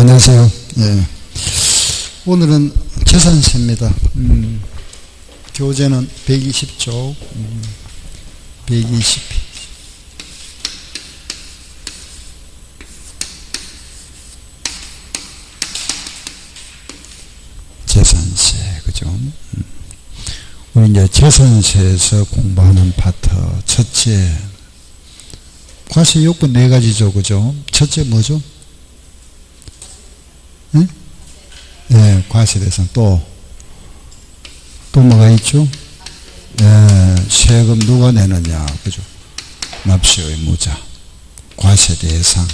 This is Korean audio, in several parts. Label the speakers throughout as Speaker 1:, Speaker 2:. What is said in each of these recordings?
Speaker 1: 안녕하세요. 예. 오늘은 재산세입니다. 교재는 120쪽, 120. 재산세, 그죠? 우리 이제 재산세에서 공부하는 파트, 첫째, 과세 요건 4가지죠, 그죠? 첫째 뭐죠? 응? 예, 과세 대상. 또 뭐가 있죠? 예, 세금 누가 내느냐, 그죠? 납세 의무자, 과세 대상.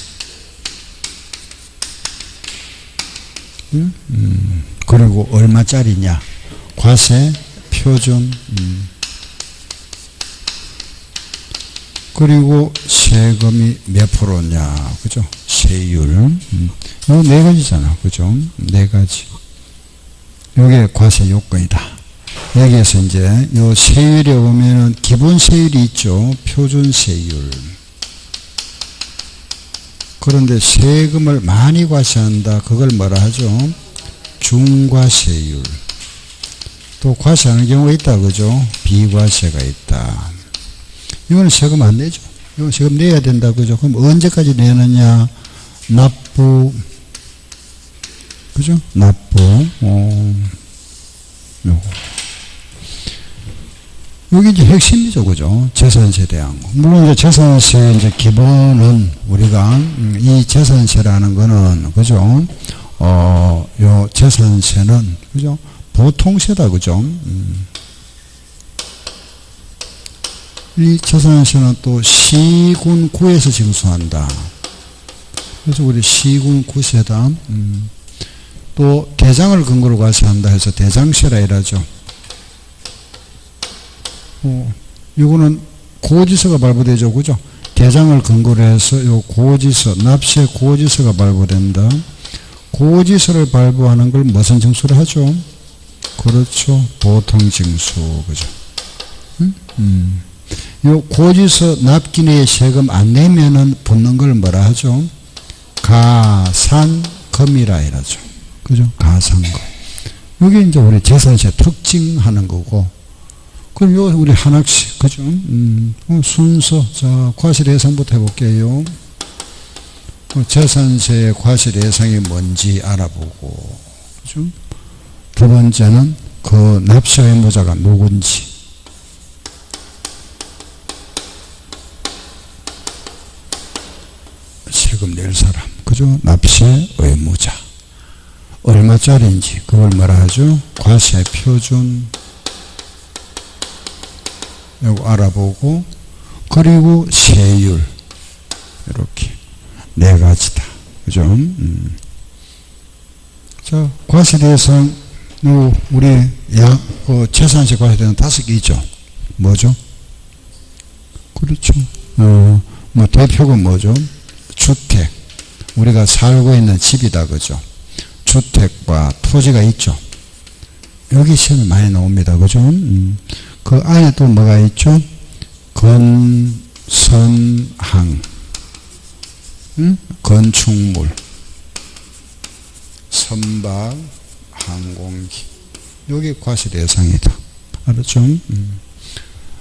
Speaker 1: 그리고 얼마짜리냐, 과세 표준. 그리고 세금이 몇 프로냐, 그죠? 세율. 요 4가지잖아, 그죠? 4가지. 요게 과세 요건이다. 여기에서 이제 요 세율에 보면은 기본 세율이 있죠. 표준 세율. 그런데 세금을 많이 과세한다. 그걸 뭐라 하죠? 중과세율. 또 과세하는 경우가 있다, 그죠? 비과세가 있다. 이거는 세금 안 내죠. 이건 세금 내야 된다, 그죠? 그럼 언제까지 내느냐? 납부. 그죠? 납부. 요거. 여기 이제 핵심이죠, 그죠? 재산세 대항. 물론 이제 재산세 이제 기본은 우리가 이 재산세라는 거는, 그죠? 요 재산세는, 그죠? 보통세다, 그죠? 이 재산세는 또 시군 구에서 징수한다. 그래서 우리 시군 구세다. 또 대장을 근거로 과세한다 해서 대장세라 이러죠. 이거는 고지서가 발부되죠, 그죠? 대장을 근거로 해서 요 고지서, 납세 고지서가 발부된다. 고지서를 발부하는 걸 무슨 징수를 하죠? 그렇죠, 보통징수, 그죠? 요 고지서 납기내에 세금 안 내면은 붙는 걸 뭐라 하죠? 가산금이라 이러죠. 그죠? 가산금. 이게 이제 우리 재산세 특징하는 거고. 그럼 요 우리 하나씩, 그죠? 순서. 자, 과세 대상부터 해볼게요. 재산세의 과세 대상이 뭔지 알아보고. 그죠? 두 번째는 그 납세 의무자가 누군지. 세금 낼 사람, 그죠? 납세 의무자. 얼마짜리인지, 그걸 뭐라 하죠? 과세 표준. 이거 알아보고, 그리고 세율. 이렇게. 4가지다. 그죠? 자, 과세 대상, 우리 재산세 과세 대상 5개 있죠? 뭐죠? 그렇죠. 뭐, 대표가 뭐죠? 주택. 우리가 살고 있는 집이다, 그죠? 주택과 토지가 있죠. 여기 시험이 많이 나옵니다, 그죠? 그 안에 또 뭐가 있죠? 건선항, 건축물, 선박, 항공기. 여기 과세 대상이다. 알았죠?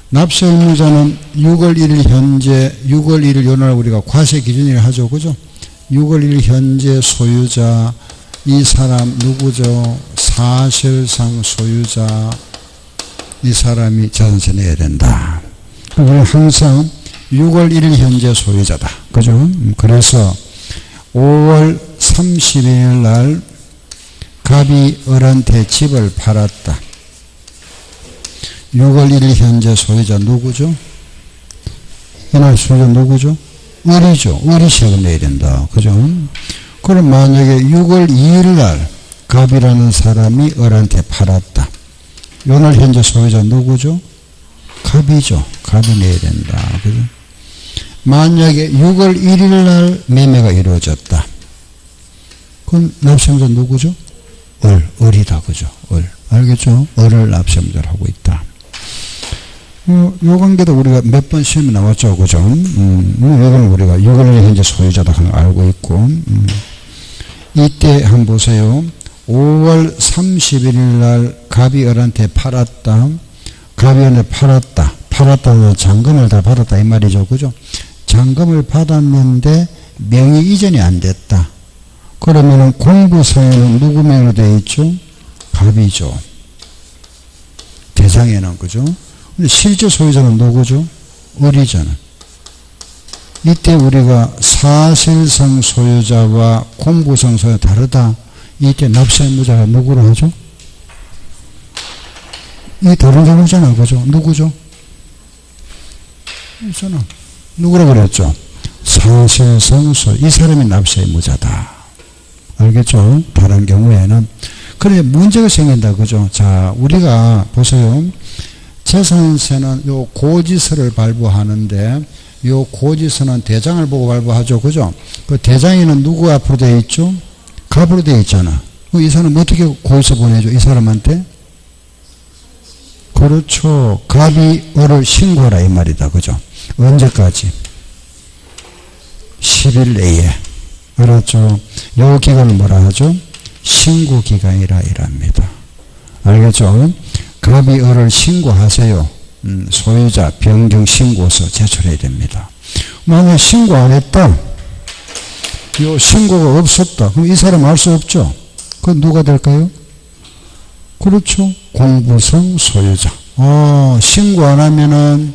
Speaker 1: 납세 의무자는 6월 1일 현재, 6월 1일 요날 우리가 과세 기준이라 하죠, 그죠? 6월 1일 현재 소유자, 이 사람 누구죠? 사실상 소유자, 이 사람이 재산세 내야 된다. 우리 항상 6월 1일 현재 소유자다. 그죠? 그래서 5월 30일 날 갑이 을한테 집을 팔았다. 6월 1일 현재 소유자 누구죠? 이날 소유자 누구죠? 을이죠. 을이 세금 내야 된다. 그죠? 그럼 만약에 6월 2일 날 갑이라는 사람이 을한테 팔았다. 요날 현재 소유자 누구죠? 갑이죠. 갑이 내야 된다. 그죠? 만약에 6월 1일 날 매매가 이루어졌다. 그럼 납세의무자 누구죠? 을이다. 그죠? 을. 알겠죠? 을을 납세의무자로 하고 있다. 요 관계도 우리가 몇 번 시험에 나왔죠. 그죠? 이거는 우리가 6월 현재 소유자다 하는 걸 알고 있고, 이때 한번 보세요. 5월 31일 날 갑이 을한테 팔았다. 갑이 을한테 팔았다. 팔았다는 잔금을 다 받았다 이 말이죠. 그죠? 잔금을 받았는데 명의 이전이 안 됐다. 그러면은 공부상에는 누구 명의로 되어 있죠? 갑이죠. 대장에는. 그죠? 근데 실제 소유자는 누구죠? 을이잖아. 이때 우리가 사실상 소유자와 공부상 소유자 다르다. 이때 납세의무자가 누구로 하죠? 이 다른 경우잖아. 그죠? 누구죠? 있잖아. 누구라고 그랬죠? 사실상 소유. 이 사람이 납세의무자다. 알겠죠? 다른 경우에는. 그래, 문제가 생긴다. 그죠? 자, 우리가 보세요. 재산세는 요 고지서를 발부하는데, 요 고지서는 대장을 보고 발부하죠. 그죠? 그 대장에는 누구 앞으로 되어 있죠? 갑으로 되어 있잖아. 이 사람 어떻게 고지서 보내줘? 이 사람한테? 그렇죠. 갑이 을을 신고하라 이 말이다. 그죠? 언제까지? 10일 내에. 알았죠? 요 기간을 뭐라 하죠? 신고기간이라 이랍니다. 알겠죠? 갑이 을을 신고하세요. 소유자 변경 신고서 제출해야 됩니다. 만약 신고 안 했다. 요 신고가 없었다. 그럼 이 사람 알 수 없죠? 그건 누가 될까요? 그렇죠. 공부상 소유자. 신고 안 하면은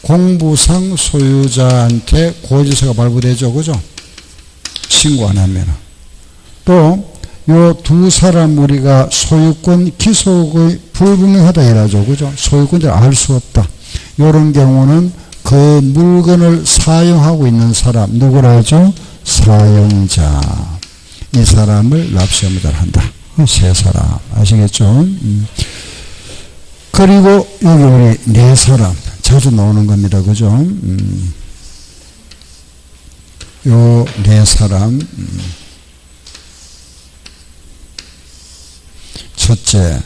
Speaker 1: 공부상 소유자한테 고지서가 발부되죠. 그죠? 신고 안 하면은. 또, 요 두 사람 우리가 소유권 기속의 불분명하다 이라죠. 그죠? 소유권자를 알 수 없다. 요런 경우는 그 물건을 사용하고 있는 사람, 누구라 하죠? 사용자. 이 사람을 납세의무자를 한다. 세 사람. 아시겠죠? 그리고 여기 우리 네 사람. 자주 나오는 겁니다. 그죠? 요 네 사람. 첫째,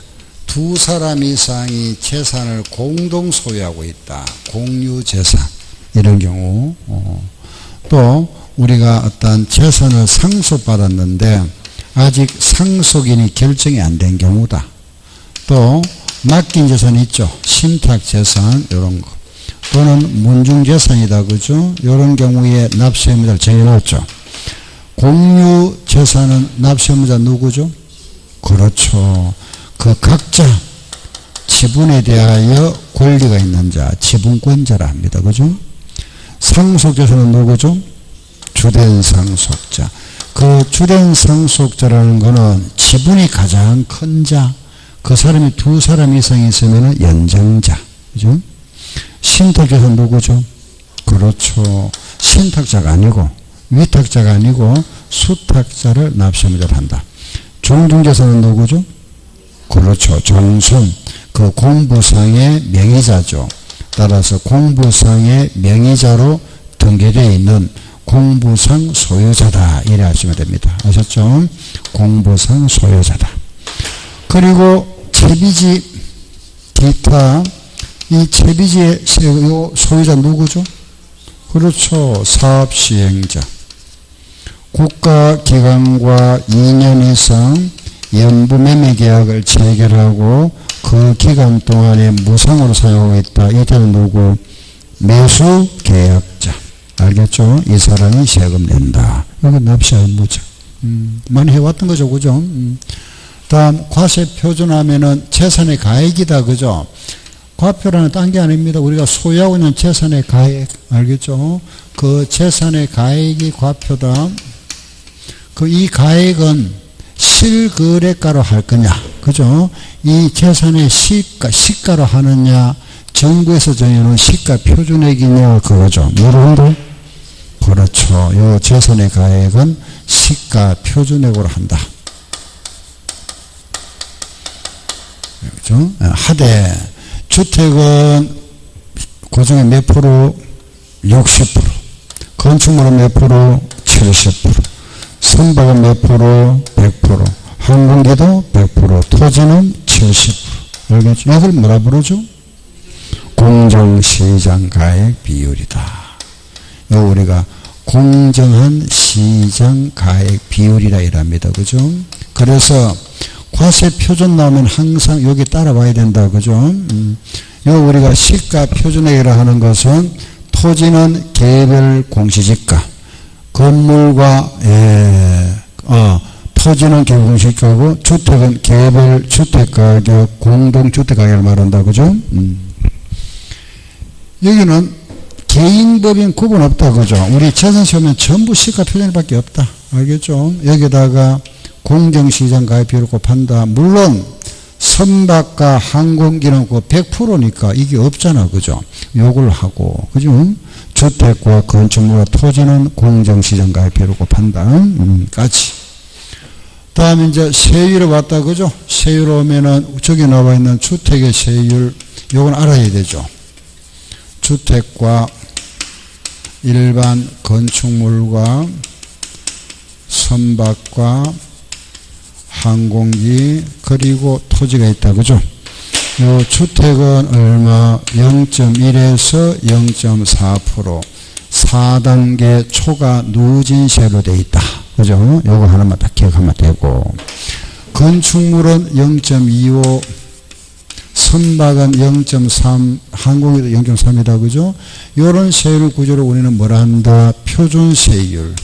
Speaker 1: 두 사람 이상이 재산을 공동 소유하고 있다. 공유재산. 이런 경우. 또 우리가 어떤 재산을 상속받았는데 아직 상속인이 결정이 안 된 경우다. 또 맡긴 재산이 있죠. 신탁재산 이런 거. 또는 문중재산이다. 그죠? 이런 경우에 납세의무자를 정해놨죠. 공유재산은 납세의무자 누구죠? 그렇죠. 그 각자 지분에 대하여 권리가 있는 자, 지분권자라 합니다. 그죠? 상속재산은 누구죠? 주된 상속자. 그 주된 상속자라는 거는 지분이 가장 큰 자, 그 사람이 두 사람 이상 있으면 연장자. 그죠? 신탁재산 누구죠? 그렇죠. 신탁자가 아니고, 위탁자가 아니고, 수탁자를 납세의무자를 한다. 종중재산은 누구죠? 그렇죠. 종손. 그 공부상의 명의자죠. 따라서 공부상의 명의자로 등기되어 있는 공부상 소유자다. 이래 하시면 됩니다. 아셨죠? 공부상 소유자다. 그리고 채비지 기타. 이 채비지의 소유자 누구죠? 그렇죠. 사업시행자. 국가기관과 2년 이상 연부매매 계약을 체결하고 그 기간 동안에 무상으로 사용하고 있다. 이때는 누구? 매수계약자. 알겠죠? 이 사람이 세금 낸다. 이건 납세의무자. 많이 해왔던 거죠. 그죠? 다음 과세표준하면은 재산의 가액이다. 그죠? 과표라는 딴 게 아닙니다. 우리가 소유하고 있는 재산의 가액. 알겠죠? 그 재산의 가액이 과표다. 이 가액은 실거래가로 할 거냐, 그죠? 이 재산의 시가로 하느냐, 정부에서 정해놓은 시가 표준액이냐, 그거죠. 여러분들? 그렇죠. 요 재산의 가액은 시가 표준액으로 한다. 그죠? 하되, 주택은 고정의 몇 프로? 60%. 건축물은 몇 프로? 70%. 선박은 몇 프로? 100%. 항공기도 100%. 토지는 70%. 알겠죠? 이걸 뭐라 부르죠? 공정시장가액 비율이다. 이거 우리가 공정한 시장 가액 비율이라 이랍니다. 그죠? 그래서 과세 표준 나오면 항상 여기 따라와야 된다. 그죠? 요 우리가 시가 표준액이라 하는 것은 토지는 개별 공시지가, 건물과 토지는 개별 공시지가고 주택은 개별 주택가격, 공동주택가격을 말한다. 그죠? 여기는 개인법인 구분 없다. 그죠? 우리 재산세면 전부 시가 표준밖에 없다. 알겠죠? 여기다가 공정시장 가액 비율을 곱한다. 물론 선박과 항공기는 그 100%니까 이게 없잖아. 그죠? 요걸 하고, 그죠? 주택과 건축물과 토지는 공정시장 가액 비율을 곱한다. 까지. 다음에 이제 세율에 왔다. 그죠? 세율 오면은 저기 나와 있는 주택의 세율, 요건 알아야 되죠. 주택과 일반 건축물과 선박과 항공기 그리고 토지가 있다. 그죠? 요 주택은 얼마? 0.1에서 0.4% 4단계 초과 누진세로 돼 있다. 그죠? 요거 하나만 딱 기억하면 되고, 건축물은 0.25, 선박은 0.3, 항공기도 0.3이다. 그죠? 요런 세율 구조를 우리는 뭐라 한다? 표준세율.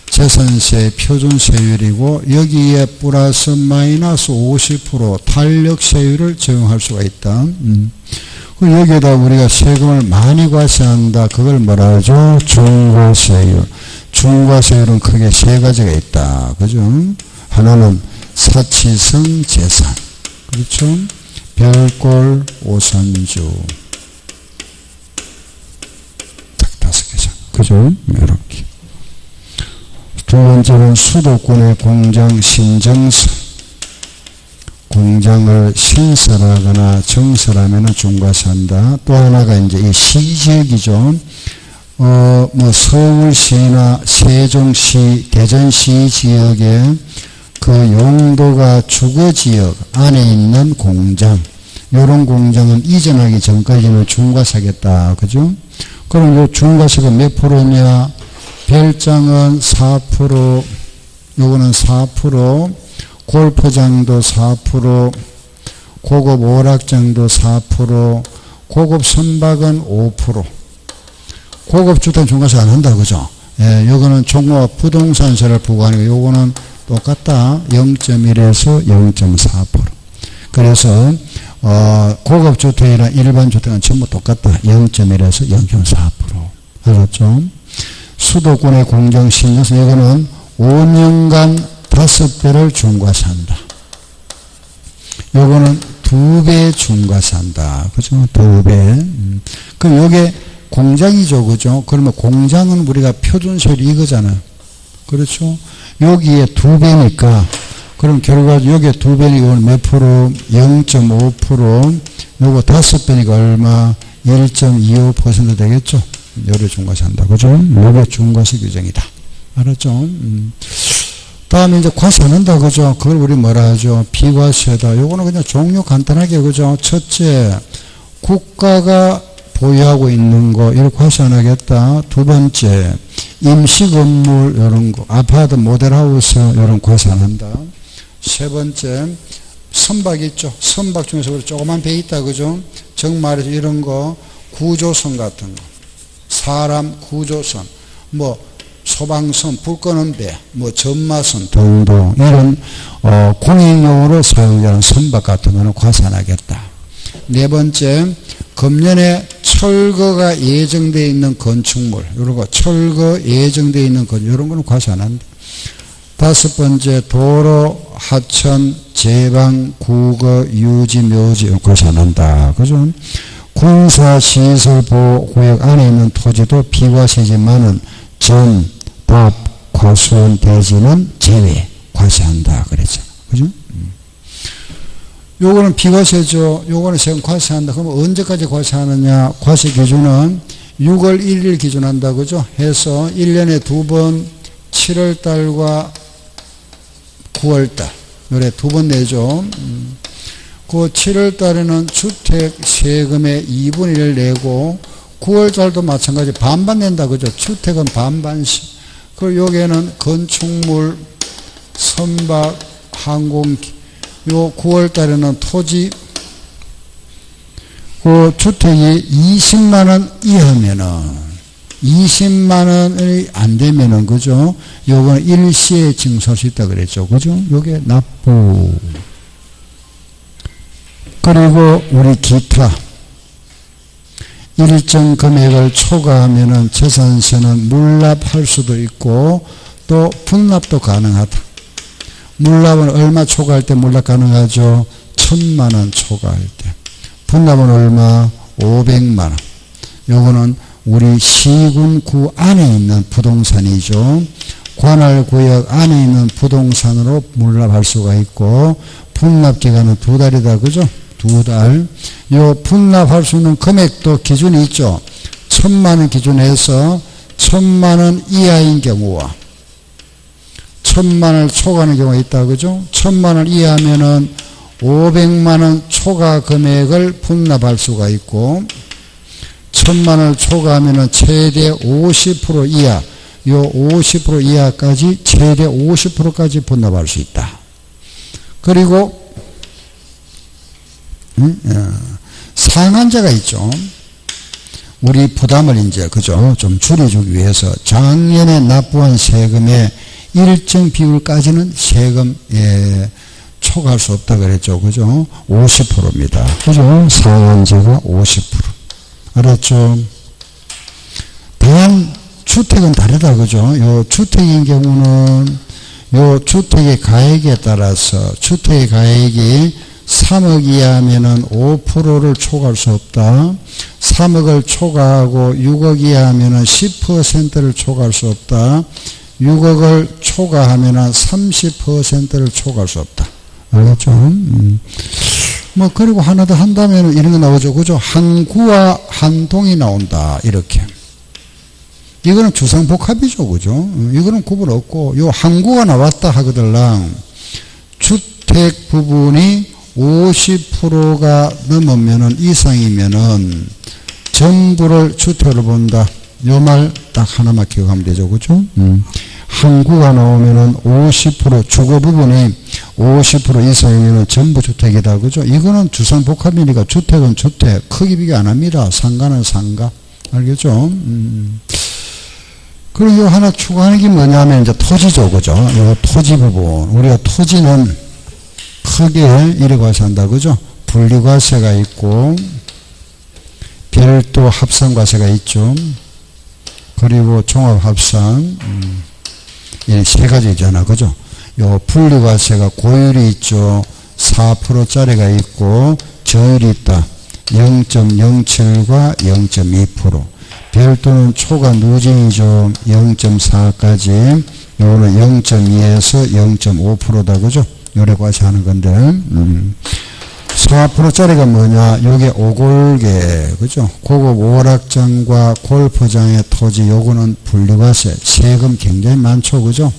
Speaker 1: 재산세 표준세율이고, 여기에 플러스 마이너스 50% 탄력세율을 적용할 수가 있다. 여기에다 우리가 세금을 많이 과세한다. 그걸 뭐라 하죠? 중과세율. 중과세율은 크게 세 가지가 있다. 그죠? 하나는 사치성 재산. 그렇죠? 별골 오선주. 딱 5개죠. 그죠? 이렇게. 두 번째는 수도권의 공장 신정서. 공장을 신설하거나 정설하면 중과세한다. 또 하나가 이제 이 시지역이죠. 뭐 서울시나 세종시, 대전시 지역에 그 용도가 주거지역 안에 있는 공장, 요런 공장은 이전하기 전까지는 중과세겠다. 그죠? 그럼 요 중과세가 몇 프로냐? 별장은 4%, 요거는 4%, 골프장도 4%, 고급 오락장도 4%, 고급 선박은 5%. 고급 주택 중과세 안 한다. 그죠? 예, 요거는 종합 부동산세를 부과하니까 요거는 똑같다. 0.1에서 0.4%. 그래서 고급 주택이나 일반 주택은 전부 똑같다. 0.1에서 0.4%. 알았죠? 수도권의 공정 신정서 이거는 5년간 5배를 중과세한다. 요거는 2배 중과세한다. 그죠? 2배. 그럼 요게 공장이죠. 그죠? 그러면 공장은 우리가 표준세율이 이거잖아. 그렇죠? 여기에 2배니까, 그럼 결과적으로 여기에 2배니까 이건 몇 프로? 0.5%. 요거 5배니까 얼마? 1.25% 되겠죠? 요를 중과세한다. 그죠? 요게 중과세 규정이다. 알았죠? 다음에 이제 과세 안 한다. 그죠? 그걸 우리 뭐라 하죠? 비과세다. 요거는 그냥 종류 간단하게, 그죠? 첫째, 국가가 보유하고 있는 거, 이걸 과세 안 하겠다. 두 번째, 임시 건물, 이런 거, 아파트, 모델하우스, 이런 과세 안 한다. 세 번째, 선박 있죠? 선박 중에서 우리 조그만 배 있다. 그죠? 정말에서 이런 거, 구조선 같은 거, 사람 구조선, 뭐, 소방선, 불 끄는 배, 뭐, 전마선 등등, 이런, 공익용으로 사용되는 선박 같은 거는 과세 안 하겠다. 네 번째, 금년에 철거가 예정되어 있는 건축물, 이런 거, 철거 예정되어 있는 건축물, 이런 거는 과세 안 한다. 다섯 번째, 도로, 하천, 제방, 국어, 유지, 묘지, 과세 안 한다. 그죠? 군사시설보호구역 안에 있는 토지도 비과세지만은 전, 법, 과수원, 대지는 제외, 과세한다. 그랬잖아. 그죠? 요거는 비과세죠. 요거는 세금 과세한다. 그럼 언제까지 과세하느냐? 과세 기준은 6월 1일 기준한다. 그죠? 해서 1년에 2번 7월달과 9월달. 요래 2번 내죠. 그 7월달에는 주택 세금의 2분의 1을 내고 9월달도 마찬가지 반반 낸다. 그죠? 주택은 반반씩. 그리고 여기에는 건축물, 선박, 항공기. 요 9월달에는 토지, 그 주택이 20만원 이하면은, 20만원이 안 되면은, 그죠? 요거는 일시에 징수할 수 있다 그랬죠. 그죠? 요게 납부. 그리고 우리 기타. 일정 금액을 초과하면은 재산세는 물납할 수도 있고, 또 분납도 가능하다. 물납은 얼마 초과할 때 물납 가능하죠? 1000만원 초과할 때. 분납은 얼마? 500만원. 요거는 우리 시군구 안에 있는 부동산이죠. 관할구역 안에 있는 부동산으로 물납할 수가 있고, 분납기간은 2달이다. 그죠? 2달. 요 분납할 수 있는 금액도 기준이 있죠. 1000만원 기준에서 1000만원 이하인 경우와 1000만원을 초과하는 경우가 있다. 그죠? 1000만원 이하면은 500만원 초과 금액을 분납할 수가 있고, 1000만원을 초과하면은 최대 50% 이하, 요 50% 이하까지 최대 50%까지 분납할 수 있다. 그리고 상한제가 있죠. 우리 부담을 이제, 그죠? 좀 줄여주기 위해서 작년에 납부한 세금의 일정 비율까지는 세금, 초과할 수 없다 그랬죠. 그죠? 50%입니다. 그죠? 상한제가 50%. 알았죠? 다양 주택은 다르다. 그죠? 요 주택인 경우는 요 주택의 가액에 따라서 주택의 가액이 3억 이하면은 5%를 초과할 수 없다. 3억을 초과하고 6억 이하면은 10%를 초과할 수 없다. 6억을 초과하면은 30%를 초과할 수 없다. 알겠죠? 뭐, 그리고 하나 더 한다면 이런 거 나오죠. 그죠? 한 구와 한 동이 나온다. 이렇게. 이거는 주상복합이죠. 그죠? 이거는 구분 없고, 요 한 구가 나왔다 하거들랑, 주택 부분이 50%가 넘으면은, 이상이면은, 전부를 주택으로 본다. 요 말 딱 하나만 기억하면 되죠. 그죠? 항구가 나오면은 50% 주거 부분이 50% 이상이면은 전부 주택이다. 그죠? 이거는 주상복합이니까 주택은 주택. 크기 비교 안 합니다. 상가는 상가. 알겠죠? 그리고 요 하나 추가하는 게 뭐냐면 이제 토지죠. 그죠? 요 토지 부분. 우리가 토지는 크게 이래가서 한다. 그죠? 분리과세가 있고, 별도 합산과세가 있죠. 그리고 종합합산, 이 세 가지잖아. 그죠? 요 분리과세가 고율이 있죠. 4%짜리가 있고, 저율이 있다. 0.07과 0.2%. 별도는 초과 누진이죠. 0.4까지. 요거는 0.2에서 0.5%다. 그죠? 요래 과세 하는 건데, 4%짜리가 뭐냐? 요게 오골계, 그죠? 고급 오락장과 골프장의 토지, 요거는 분리과세, 세금 굉장히 많죠, 그죠?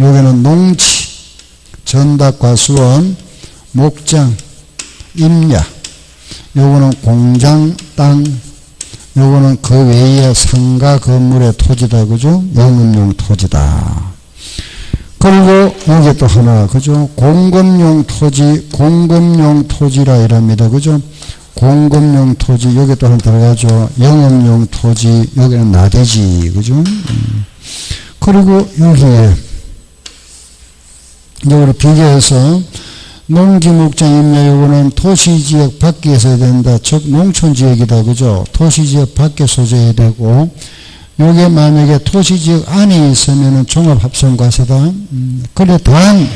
Speaker 1: 요게는 농지, 전답과수원, 목장, 임야, 요거는 공장, 땅, 요거는 그 외에 상가 건물의 토지다, 그죠? 영업용 토지다. 그리고 이게 또 하나, 그죠? 공급용 토지, 공급용 토지라 이랍니다. 그죠? 공급용 토지, 여기 또 하나 들어가죠. 영업용 토지, 여기는 나대지. 그죠? 그리고 여기에, 여기를 비교해서, 농지, 목장, 임야, 요거는 도시지역 밖에 있어야 된다. 즉, 농촌지역이다. 그죠? 도시지역 밖에 소재해야 되고, 요게 만약에 도시지역 안에 있으면은 종합합산과세다. 그래, 단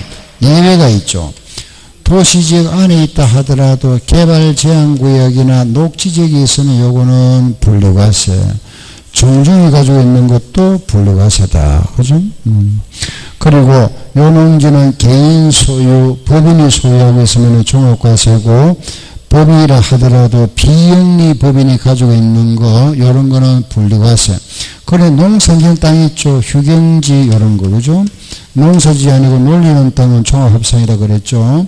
Speaker 1: 예외가 있죠. 도시지역 안에 있다 하더라도 개발제한구역이나 녹지지역이 있으면 요거는 분리과세. 중중이 가지고 있는 것도 분리과세다. 그죠? 그리고 요 농지는 개인 소유, 법인이 소유하고 있으면 종합과세고, 법인이라 하더라도 비영리 법인이 가지고 있는 거, 요런 거는 분리과세. 그래, 농사지은 땅 있죠. 휴경지, 요런 거, 그죠? 농사지 아니고 놀리는 땅은 종합합산이라 그랬죠.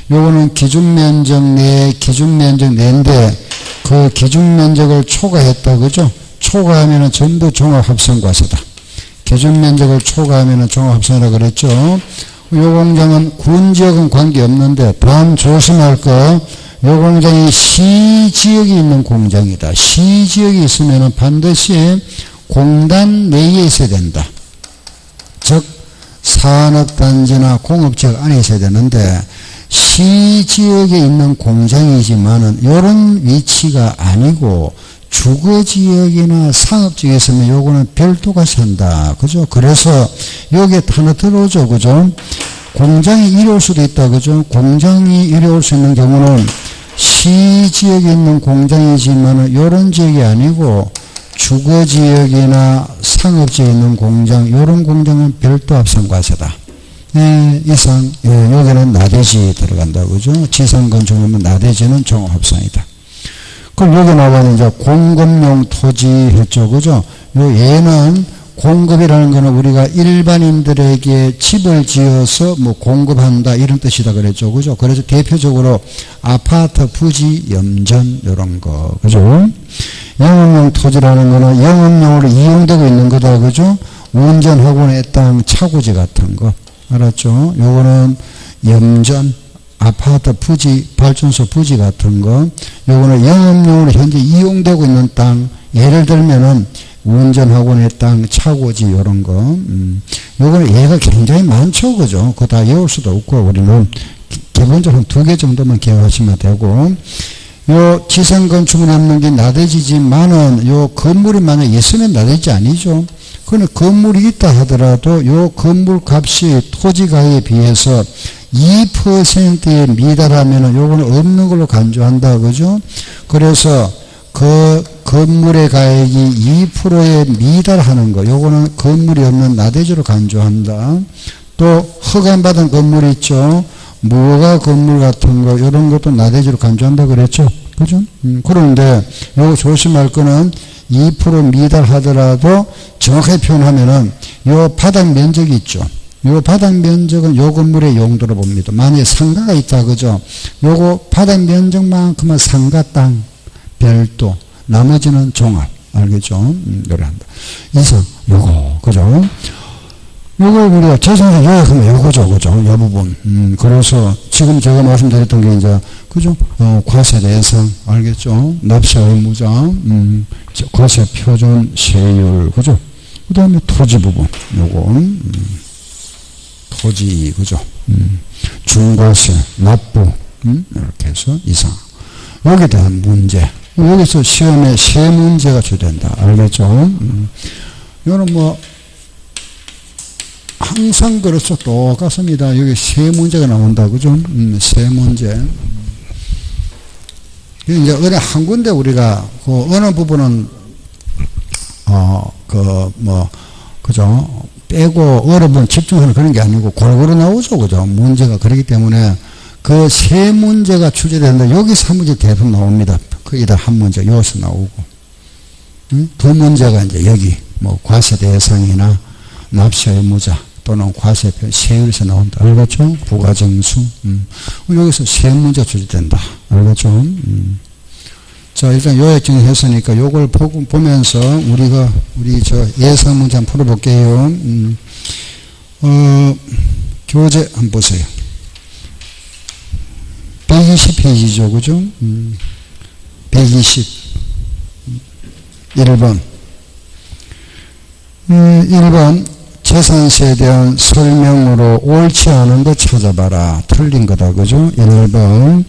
Speaker 1: 요거는 기준면적 내, 기준면적 내인데, 그 그 기준 면적을 초과했다. 그죠? 초과하면은 전부 종합합성과세다. 기준 면적을 초과하면은 종합합성이라 그랬죠. 요 공장은 군지역은 관계없는데 다음 조심할 거, 요 공장이 시지역이 있는 공장이다. 시지역이 있으면은 반드시 공단 내에 있어야 된다. 즉 산업단지나 공업지역 안에 있어야 되는데 시지역에 있는 공장이지만은 이런 위치가 아니고 주거지역이나 상업지역에 있으면 요거는 별도가 센다. 그죠? 그래서 여기에 하나 들어오죠. 그죠? 공장이 이리 올 수도 있다. 그죠? 공장이 이리 올 수 있는 경우는 시지역에 있는 공장이지만은 요런 지역이 아니고 주거지역이나 상업지역에 있는 공장, 이런 공장은 별도 합성과세다. 네, 이상, 여기는 나대지 들어간다. 그죠? 지상건축하면 나대지는 종합합성이다. 그럼 여기 나와는 이제 공급용 토지 했죠. 그죠? 얘는 공급이라는 거는 우리가 일반인들에게 집을 지어서 뭐 공급한다 이런 뜻이다 그랬죠. 그죠? 그래서 대표적으로 아파트, 부지, 염전 이런 거. 그죠? 영업용 토지라는 거는 영업용으로 이용되고 있는 거다. 그죠? 운전학원의 땅, 차고지 같은 거. 알았죠? 요거는 염전, 아파트, 부지, 발전소 부지 같은 거. 요거는 영업용으로 현재 이용되고 있는 땅. 예를 들면은 운전학원의 땅, 차고지 이런 거. 요거는 얘가 굉장히 많죠. 그죠? 그거 다 외울 수도 없고 우리는 기본적으로 2개 정도만 기억하시면 되고, 요 지상건축을 없는 게 나대지지만은 요 건물이 만약 있으면 나대지 아니죠. 그런데 건물이 있다 하더라도 요 건물 값이 토지가에 비해서 2%에 미달하면은 요거는 없는 걸로 간주한다. 그죠? 그래서 그 건물의 가액이 2%에 미달하는 거, 요거는 건물이 없는 나대지로 간주한다. 또 허가받은 건물 있죠. 무허가 건물 같은 거 이런 것도 나대지로 간주한다 그랬죠. 그죠? 그런데 요거 조심할 거는 2% 미달하더라도 정확하게 표현하면은 요 바닥 면적이 있죠. 요 바닥 면적은 요 건물의 용도로 봅니다. 만약에 상가가 있다. 그죠? 요거 바닥 면적만큼은 상가 땅 별도, 나머지는 종합. 알겠죠? 이래 한다. 이상, 요거, 그죠? 요거 우리가 재산세 요약하면 요거죠, 그죠? 요 부분. 그래서 지금 제가 말씀드렸던 게 이제, 그죠? 과세 대상, 알겠죠? 납세 의무자, 과세 표준 세율, 그죠? 그 다음에 토지 부분, 요거, 토지, 그죠? 중과세, 납부, 이렇게 해서 이상. 여기에 대한 문제. 여기서 시험에 세 문제가 주된다. 알겠죠? 이거는 뭐, 항상 그렇죠. 똑같습니다. 여기 세 문제가 나온다. 그죠? 세 문제. 이제 어느 한 군데 우리가, 그 어느 부분은, 그죠? 빼고 어느 부분 집중하는 그런 게 아니고 골고루 나오죠. 그죠? 문제가 그렇기 때문에 그 세 문제가 출제된다. 여기 3문제 대부분 나옵니다. 거기다 한 문제 여기서 나오고. 두 문제가 이제 여기, 뭐, 과세 대상이나 납세 의무자 또는 과세 세율에서 나온다. 알겠죠? 부가정수. 여기서 세 문제 출제된다. 알겠죠? 자, 일단 요약 정리했으니까 요걸 보면서 우리 예상 문제 한번 풀어볼게요. 교재 한번 보세요. 120페이지죠. 그죠? 120. 1번. 1번. 재산세에 대한 설명으로 옳지 않은 거 찾아봐라. 틀린 거다. 그죠? 1번.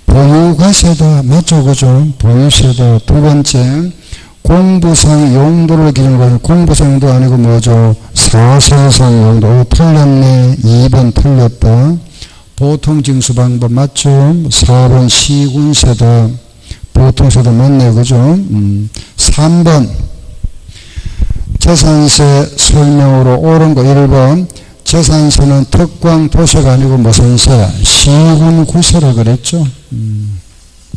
Speaker 1: 보유과세다. 맞죠? 그죠? 보유세다. 두 번째. 공부상 용도를 기준으로 하는 공부상 용도 아니고 뭐죠? 사세상 용도. 틀렸네. 2번 틀렸다. 보통 징수 방법 맞죠? 4번 시군세다. 보통세도 맞네. 그죠? 3번 재산세 설명으로 옳은 거 1번 재산세는 특광 도세가 아니고 무슨 세? 시군구세라 그랬죠?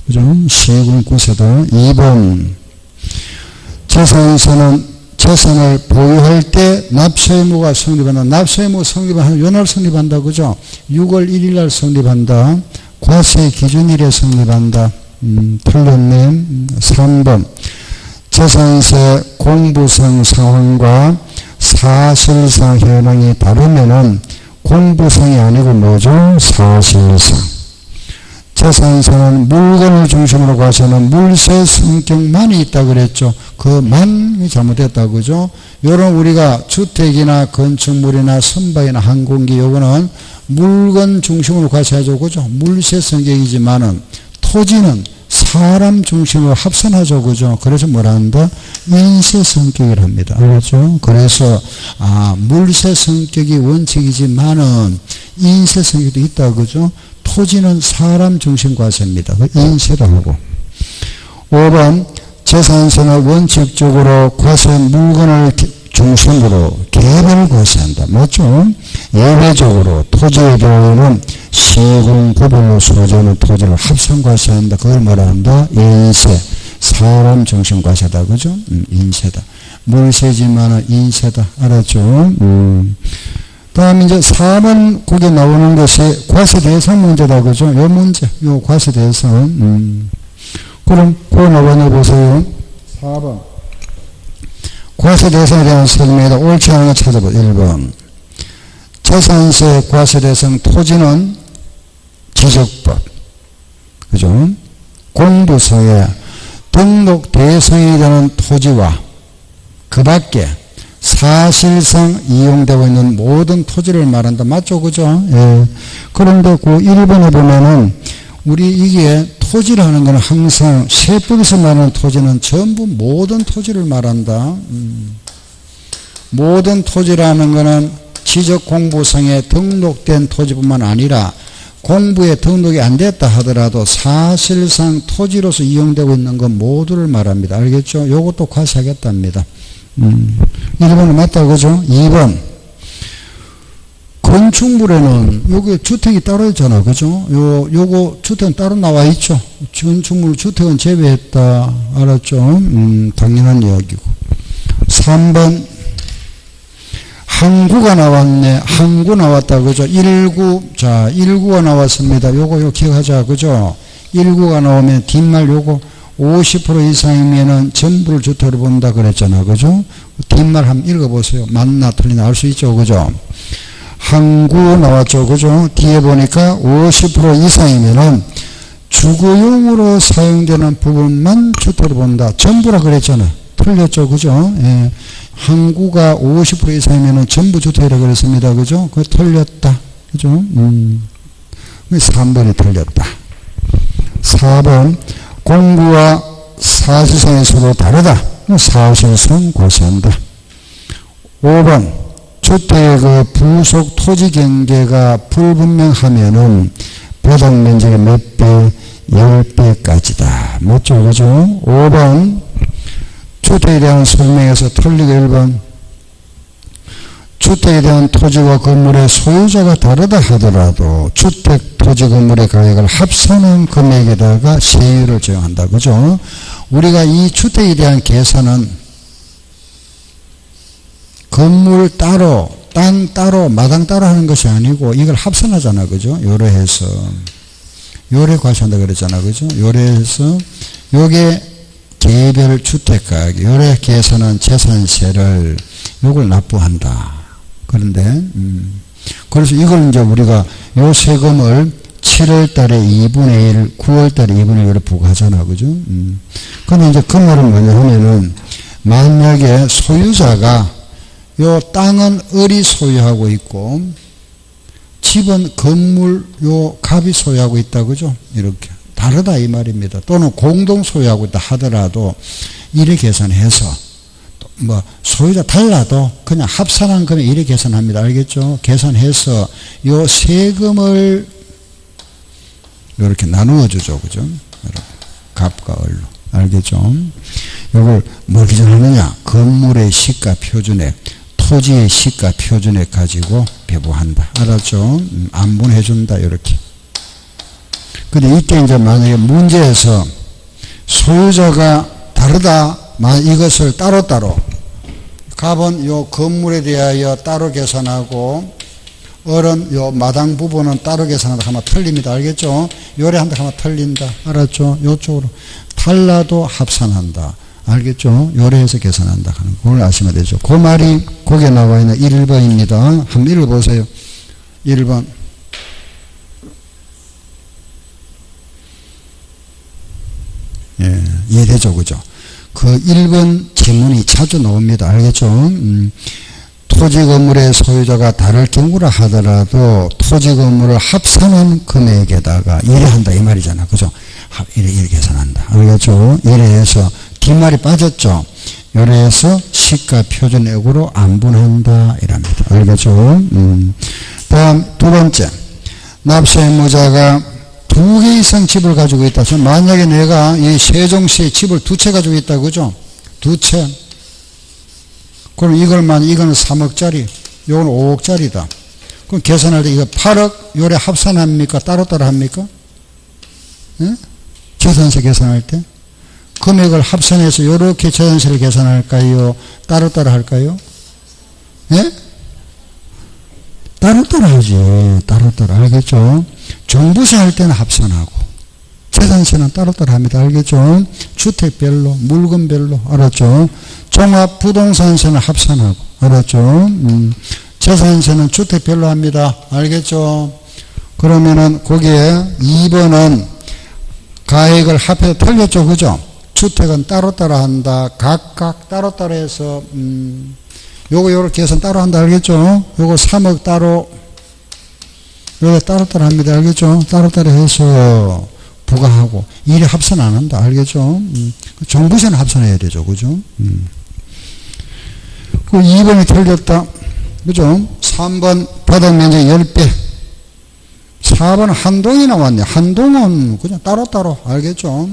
Speaker 1: 그죠? 시군구세다. 2번 재산세는 재산을 보유할 때 납세의무가 성립한다. 납세의무 성립하는 요날 성립한다. 그죠? 6월 1일 날 성립한다. 과세 기준일에 성립한다. 틀렸네. 3번. 재산세 공부성 상황과 사실상 현황이 다르면은 공부성이 아니고 뭐죠? 사실상. 재산세는 물건을 중심으로 봐서는 물세 성격만이 있다 그랬죠. 그만이 잘못됐다 그죠? 요런 우리가 주택이나 건축물이나 선박이나 항공기 요거는 물건 중심으로 가셔야죠. 그죠? 물세 성격이지만은 토지는 사람 중심으로 합산하죠. 그죠? 그래서 뭐라 한다? 인세 성격이라 합니다. 알겠죠? 그래서, 물세 성격이 원칙이지만은 인세 성격도 있다. 그죠? 토지는 사람 중심 과세입니다. 인세라고. 5번, 재산세는 원칙적으로 과세 물건을 중심으로 개별 과세한다. 맞죠? 예외적으로 토지의 경우에는 시군 구별로 소재하는 토지를 합산 과세한다. 그걸 뭐라 한다? 인세. 사람 중심 과세다. 그죠? 인세다. 물세지만은 인세다. 알았죠? 다음 이제 4번 거기에 나오는 것이 과세 대상 문제다. 그죠? 요 문제. 요 과세 대상. 그럼 그거 나와내 보세요. 4번. 과세 대상에 대한 설명이다. 옳지 않은 거 찾아보. 1번. 재산세 과세 대상 토지는 지적법. 그죠? 공부서에 등록 대상이 되는 토지와 그 밖에 사실상 이용되고 있는 모든 토지를 말한다. 맞죠? 그죠? 예. 그런데 그 1번에 보면은 우리 이게 토지라는 건 항상 세법에서 말하는 토지는 전부 모든 토지를 말한다. 모든 토지라는 거는 지적 공부성에 등록된 토지뿐만 아니라 공부에 등록이 안 됐다 하더라도 사실상 토지로서 이용되고 있는 것 모두를 말합니다. 알겠죠? 요것도 과세하겠답니다. 1번은 맞다. 그죠? 2번. 건축물에는 여기 주택이 따로 있잖아. 그죠? 요거 주택은 따로 나와 있죠. 건축물 주택은 제외했다. 알았죠? 당연한 이야기고. 3번. 항구가 나왔네. 항구 나왔다. 그죠? 19. 자, 19가 나왔습니다. 요거 기억하자. 그죠? 19가 나오면 뒷말 요거 50% 이상이면은 전부를 주택으로 본다 그랬잖아. 그죠? 뒷말 한번 읽어보세요. 맞나 틀리나 알 수 있죠. 그죠? 항구 나왔죠. 그죠? 뒤에 보니까 50% 이상이면은 주거용으로 사용되는 부분만 주택으로 본다. 전부라 그랬잖아. 틀렸죠. 그죠? 예. 항구가 50% 이상이면은 전부 주택이라 그랬습니다. 그죠? 그거 틀렸다. 그죠? 3번이 틀렸다. 4번. 공부와 사실상이 서로 다르다. 사실상 고시한다. 5번. 주택의 그 부속 토지 경계가 불분명하면은 배당 면적의 몇 배? 10배까지다. 맞죠? 그죠? 5번. 주택에 대한 설명에서 틀리고 1번. 주택에 대한 토지와 건물의 소유자가 다르다 하더라도 주택, 토지, 건물의 가격을 합산한 금액에다가 세율을 적용한다. 그죠? 우리가 이 주택에 대한 계산은 건물 따로, 땅 따로, 마당 따로 하는 것이 아니고 이걸 합산하잖아. 그죠? 요래해서. 요래 과세한다 그랬잖아. 그죠? 요래해서 요게 개별 주택가격, 요래 계산은 재산세를 요걸 납부한다. 그런데 그래서 이걸 이제 우리가 요 세금을 7월 달에 2분의 1, 9월 달에 2분의 1을 부과하잖아. 그죠? 근데 이제 그 말은 뭐냐 하면은 만약에 소유자가 요 땅은 을이 소유하고 있고 집은 건물 요 갑이 소유하고 있다. 그죠? 이렇게. 다르다 이 말입니다. 또는 공동 소유하고 있다 하더라도 이렇게 계산해서 뭐 소유자 달라도 그냥 합산한 금액 이렇게 계산합니다. 알겠죠? 계산해서 요 세금을 이렇게 나누어 주죠. 그죠? 갑과 을로. 알겠죠? 이걸 뭘 기준하느냐? 건물의 시가 표준액, 토지의 시가 표준액 가지고 배부한다. 알았죠? 안분해 준다. 이렇게. 근데 이때 이제 만약에 문제에서 소유자가 다르다. 이것을 따로따로 갑은 요 건물에 대하여 따로 계산하고 요 마당 부분은 따로 계산한다 하면 틀립니다. 알겠죠? 요래한다 하면 틀린다. 알았죠? 요쪽으로. 달라도 합산한다. 알겠죠? 요래해서 계산한다 하는 걸 아시면 되죠. 그 말이 거기에 나와 있는 1번입니다. 한번 읽어보세요. 1번. 예, 이해되죠? 그죠? 그 1번 지문이 자주 나옵니다. 알겠죠? 토지 건물의 소유자가 다를 경우라 하더라도 토지 건물을 합산한 금액에다가 이래한다 이 말이잖아. 그죠? 이래 계산한다. 알겠죠? 이래해서 뒷말이 빠졌죠? 이래해서 시가 표준액으로 안분한다 이랍니다. 알겠죠? 다음 두 번째. 납세 의무자가 2개 이상 집을 가지고 있다. 만약에 내가 이 세종시에 집을 2채 가지고 있다. 그죠? 2채. 그럼 이거는 3억짜리, 요거는 5억짜리다. 그럼 계산할 때 이거 8억, 요래 합산합니까? 따로따로 합니까? 예? 재산세 계산할 때? 금액을 합산해서 요렇게 재산세를 계산할까요? 따로따로 할까요? 예? 따로따로 하지. 따로따로. 알겠죠? 종부세 할 때는 합산하고, 재산세는 따로따로 합니다. 알겠죠? 주택별로, 물건별로. 알았죠? 종합부동산세는 합산하고. 알았죠? 재산세는 주택별로 합니다. 알겠죠? 그러면은 거기에 2번은 가액을 합해서 틀렸죠. 그죠? 주택은 따로따로 한다. 각각 따로따로 해서 요렇게 해서 따로 한다. 알겠죠? 요거 3억 따로, 요거 따로따로 합니다. 알겠죠? 따로따로 해서 부과하고, 이래 합산 안 한다. 알겠죠? 종부세는 합산해야 되죠. 그죠? 그 2번이 틀렸다. 그죠? 3번 바닥면적 10배. 4번 한동이 나왔네. 한동은 그냥 따로따로. 알겠죠?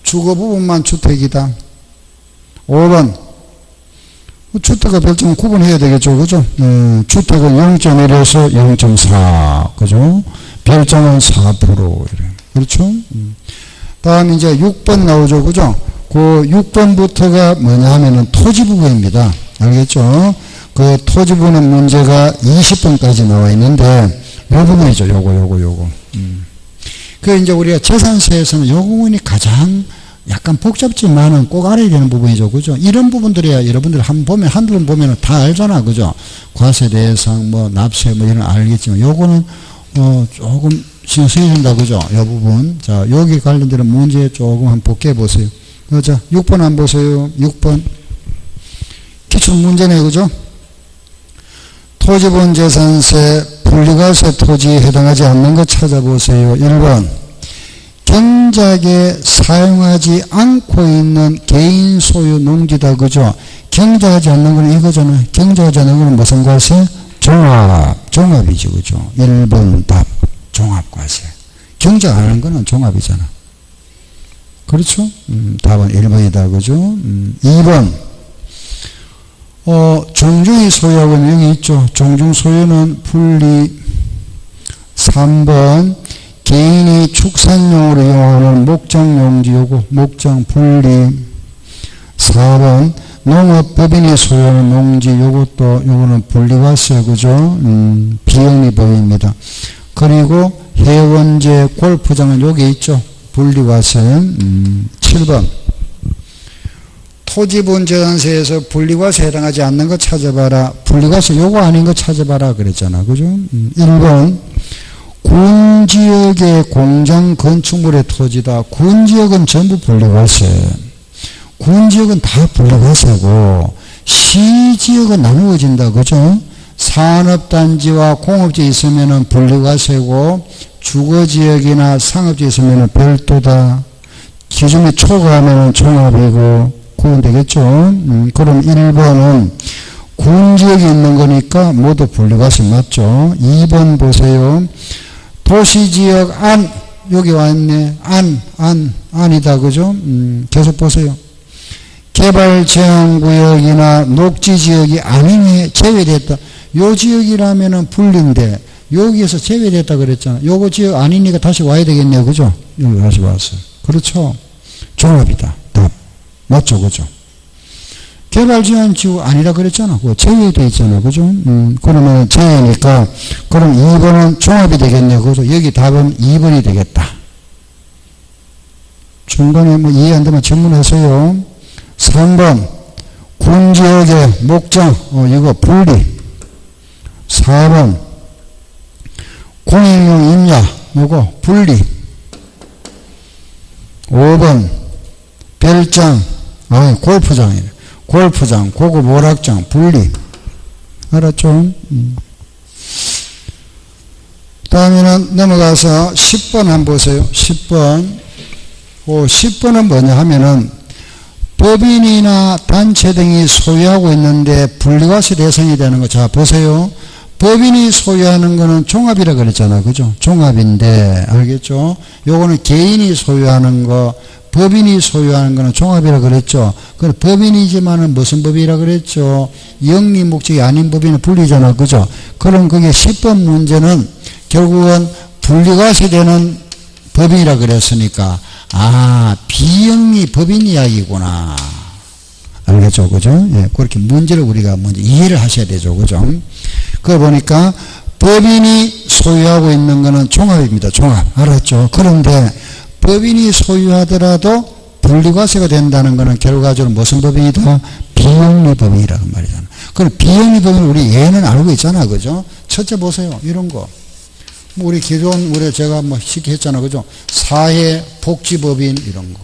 Speaker 1: 주거 부분만 주택이다. 5번. 주택과 별점은 구분해야 되겠죠. 그죠? 주택은 0.1에서 0.4. 그죠? 별점은 4%. 이래. 그렇죠? 다음 이제 6번 나오죠. 그죠? 그 6번부터가 뭐냐 하면은 토지 부분입니다. 알겠죠? 그 토지 부분 문제가 20번까지 나와 있는데, 요 부분이죠. 요거. 그 이제 우리가 재산세에서는 요 부분이 가장 약간 복잡지만은 꼭 알아야 되는 부분이죠. 그죠? 이런 부분들이야 여러분들 한두 번 보면은 다 알잖아. 그죠? 과세 대상, 납세 이런 알겠지만, 요거는, 조금 신경 써야 된다. 그죠? 요 부분. 자, 여기 관련된 문제 조금 한번 복귀해 보세요. 자, 6번 한번 보세요. 6번. 기출 문제네. 그죠? 토지분 재산세, 분리과세 토지에 해당하지 않는 것 찾아보세요. 1번. 경작에 사용하지 않고 있는 개인 소유 농지다. 그죠? 경작하지 않는 건 이거잖아. 경작하지 않는 건 무슨 과세? 종합이죠. 그죠? 1번 답. 종합과세. 경작 안 하는 거는 종합이잖아. 그렇죠? 답은 1번이다. 그죠? 2번. 종중이 소유하고 있는 여기 있죠. 종중 소유는 분리. 3번. 개인이 축산용으로 이용하는 목장용지 요거 목장 분리. 4번. 농업법인이 소유하는 농지 요거는 분리과세. 그죠? 비영리법입니다. 그리고 해원제 골프장은 여기 있죠. 분리과세. 7번. 토지분 재산세에서 분리과세 해당하지 않는 거 찾아봐라. 분리과세 요거 아닌 거 찾아봐라 그랬잖아. 그죠? 1번. 군지역의 공장 건축물의 토지다. 군지역은 전부 분리과세. 군지역은 다 분리과세고, 시지역은 나누어진다. 그죠? 산업단지와 공업지 있으면은 분리과세고, 주거지역이나 상업지 있으면은 별도다. 기준이 초과하면은 종합이고, 그건 되겠죠? 그럼 1번은 군지역이 있는 거니까 모두 분리과세 맞죠? 2번 보세요. 도시지역 안, 여기 왔네. 안이다. 그죠? 계속 보세요. 개발제한구역이나 녹지지역이 아니네. 제외됐다. 요 지역이라면은 분리인데, 여기에서 제외됐다 그랬잖아. 요거 지역 아니니까 다시 와야 되겠네요. 그죠? 여기 다시 왔어요. 그렇죠? 종합이다. 답. 맞죠? 그죠? 개발제한지구 아니라 그랬잖아. 그거 제외돼 있잖아. 그죠? 그러면 제외니까, 그럼 2번은 종합이 되겠네. 그죠? 여기 답은 2번이 되겠다. 중간에 뭐 이해 안 되면 질문하세요. 3번, 군지역의 목장, 이거 분리. 4번, 공익용 임야, 요거 분리. 5번, 별장, 골프장이네. 골프장, 고급 오락장, 분리. 알았죠? 다음에는 넘어가서 10번 한번 보세요. 10번. 10번은 뭐냐 하면은, 법인이나 단체 등이 소유하고 있는데 분리과세 대상이 되는 거. 자, 보세요. 법인이 소유하는 거는 종합이라 그랬잖아. 그죠? 종합인데, 알겠죠? 요거는 개인이 소유하는 거, 법인이 소유하는 거는 종합이라 그랬죠. 그 법인이지만은 무슨 법이라 그랬죠? 영리 목적이 아닌 법인은 분리잖아. 그죠? 그럼 그게 10번 문제는 결국은 분리과세 되는 법인이라 그랬으니까, 비영리 법인 이야기구나. 알겠죠? 그죠? 예, 그렇게 문제를 우리가 먼저 이해를 하셔야 되죠. 그죠? 그거 보니까 법인이 소유하고 있는 거는 종합입니다. 종합. 알았죠? 그런데 법인이 소유하더라도 분리과세가 된다는 거는 결과적으로 무슨 법인이다? 비영리 법인이라고 말이잖아. 그럼 비영리 법인 우리 예는 알고 있잖아. 그죠? 첫째 보세요. 이런 거. 우리 기존, 제가 뭐 쉽게 했잖아. 그죠? 사회복지법인 이런 거.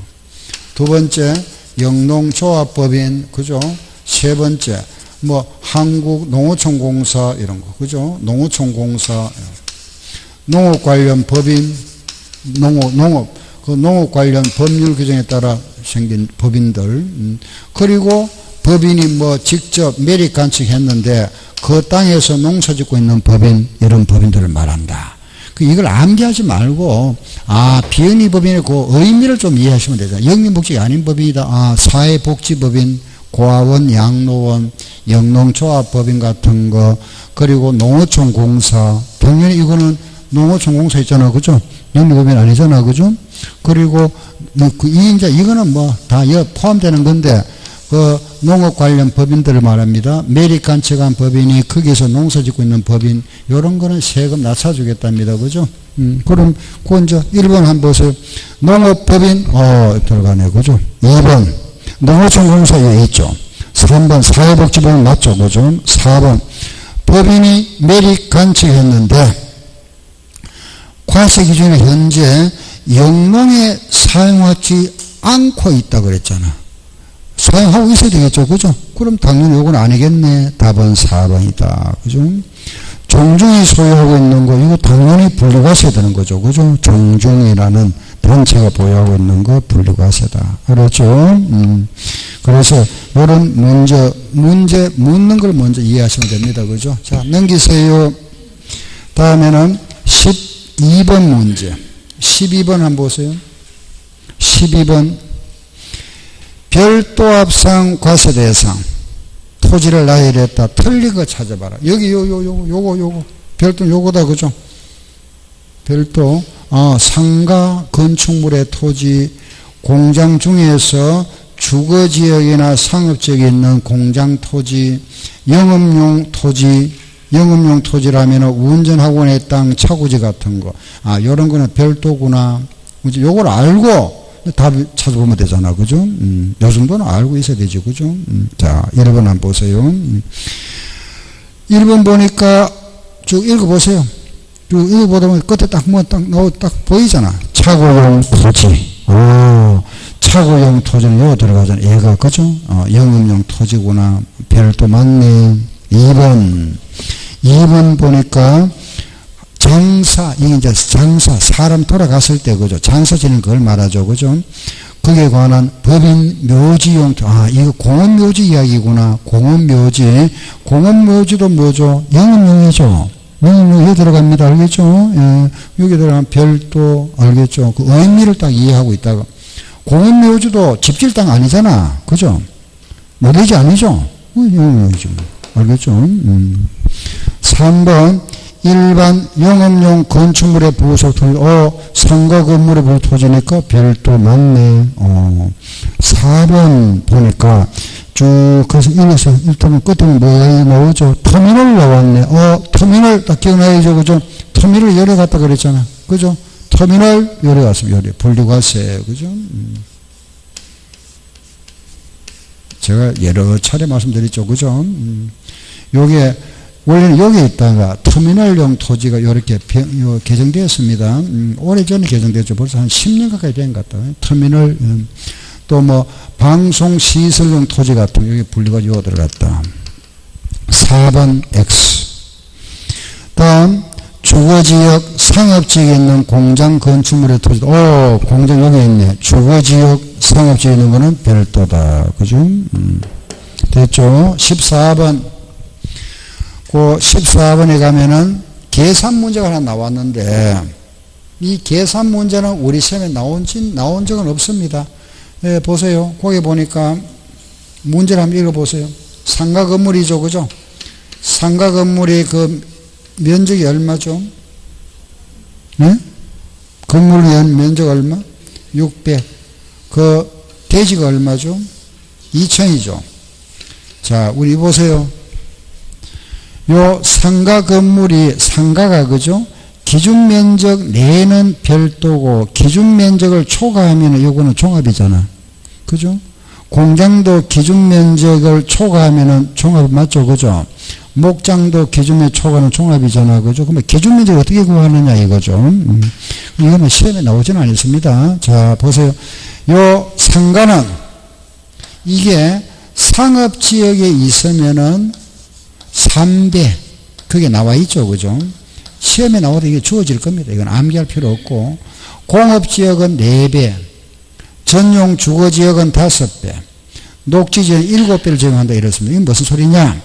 Speaker 1: 두 번째, 영농조합법인. 그죠? 세 번째, 한국농어촌공사 이런 거. 그죠? 농어촌공사. 농업 관련 법인, 농업 관련 법률 규정에 따라 생긴 법인들. 그리고 법인이 직접 매립 간척했는데 그 땅에서 농사 짓고 있는 법인, 이런 법인들을 말한다. 이걸 암기하지 말고, 비영리 법인의 그 의미를 좀 이해하시면 되잖아요. 영리목적이 아닌 법인이다. 사회복지법인, 고아원, 양로원, 영농조합법인 같은 거, 그리고 농어촌공사. 당연히 이거는 농어촌공사 있잖아. 그죠? 영리법인 아니잖아. 그죠? 그리고, 이거는 다 포함되는 건데, 농업 관련 법인들을 말합니다. 매립 간척한 법인이 거기서 농사 짓고 있는 법인, 요런 거는 세금 낮춰주겠답니다. 그죠? 그럼, 이제 1번 한번 보세요. 농업법인, 들어가네. 그죠? 2번, 농어촌공사 여기 있죠. 3번, 사회복지법인 맞죠. 그죠? 4번, 법인이 매립 간척했는데, 과세 기준에 현재 영농에 사용하지 않고 있다 그랬잖아. 사용하고 있어야 되겠죠. 그죠? 그럼 당연히 요건 아니겠네. 답은 4번이다. 그죠? 종중이 소유하고 있는 거, 이거 당연히 분리과세 되는 거죠. 그죠? 종중이라는 단체가 보유하고 있는 거 분리과세다. 알았죠? 그래서 요런 문제 묻는 걸 먼저 이해하시면 됩니다. 그죠? 자, 넘기세요. 다음에는 12번 문제. 12번 한번 보세요. 12번. 별도합상 과세 대상. 토지를 나열했다. 틀린 거 찾아봐라. 여기, 요거. 별도 요거다. 그죠? 별도, 상가 건축물의 토지, 공장 중에서 주거지역이나 상업지역에 있는 공장 토지, 영업용 토지라면 운전학원의 땅, 차고지 같은 거. 요런 거는 별도구나. 요걸 알고 답 찾아보면 되잖아. 그죠? 요 정도는 알고 있어야 되죠. 그죠? 자, 1번 한번 보세요. 1번 보니까 쭉 읽어보세요. 쭉 읽어보다 보면 끝에 딱 보이잖아. 차고용 토지. 차고용 토지는 여기 들어가잖아. 얘가, 그죠? 영업용 토지구나. 별도 맞네. 2번 보니까 장사, 이게 이제 사람 돌아갔을 때, 그죠? 장사 지는 걸 말하죠. 그죠? 거기에 관한 법인 묘지용, 이거 공원묘지 이야기구나. 공원묘지도 뭐죠? 영업용이죠. 영업용 여기 들어갑니다. 알겠죠? 예. 여기 들어가면 별도, 알겠죠? 그 의미를 딱 이해하고 있다가. 공원묘지도 집질 땅 아니잖아. 그죠? 모래지 아니죠? 영업용이죠. 알겠죠? 3번. 일반 영업용 건축물의 부속 토지, 상가 건물의 부속 토지니까 별도 맞네. 4번 보니까 쭉 가서 읽어서 일단 끝에 뭐가 나오죠? 터미널 나왔네. 터미널 딱 기억나야죠. 그죠? 터미널 열에 갔다 그랬잖아. 그죠? 터미널 열에 갔으면 열에 분리과세. 그죠? 제가 여러 차례 말씀드렸죠. 그죠? 요게 원래는 여기에 있다가 터미널용 토지가 이렇게 개정되었습니다. 오래전에 개정됐죠. 벌써 한 10년 가까이 된 것 같다. 터미널, 또 뭐, 방송시설용 토지 같은 거, 여기 분리가 요 들어갔다. 4번 X. 다음, 주거지역, 상업지역에 있는 공장 건축물의 토지. 공장 여기 있네. 주거지역, 상업지역에 있는 거는 별도다. 그죠? 됐죠? 14번. 그 14번에 가면은 계산 문제가 하나 나왔는데, 이 계산 문제는 우리 시험에 나온 적은 없습니다. 예, 보세요. 거기 보니까 문제를 한번 읽어보세요. 상가 건물이죠. 그죠? 상가 건물이 그 면적이 얼마죠? 네? 건물 면적 얼마? 600. 그 대지가 얼마죠? 2000이죠. 자, 우리 보세요. 요 상가 건물이 상가가 그죠? 기준 면적 내는 별도고 기준 면적을 초과하면 요거는 종합이잖아. 그죠? 공장도 기준 면적을 초과하면은 종합 맞죠? 그죠? 목장도 기준 면적 초과는 종합이잖아. 그죠? 그러면 기준 면적 어떻게 구하느냐 이거죠. 이거는 시험에 나오지는 않습니다. 자, 보세요. 요 상가는 이게 상업지역에 있으면은 3배 그게 나와 있죠. 그죠? 시험에 나와도 이게 주어질 겁니다. 이건 암기할 필요 없고 공업지역은 4배 전용 주거지역은 5배 녹지지역은 7배를 적용한다 이렇습니다. 이게 무슨 소리냐?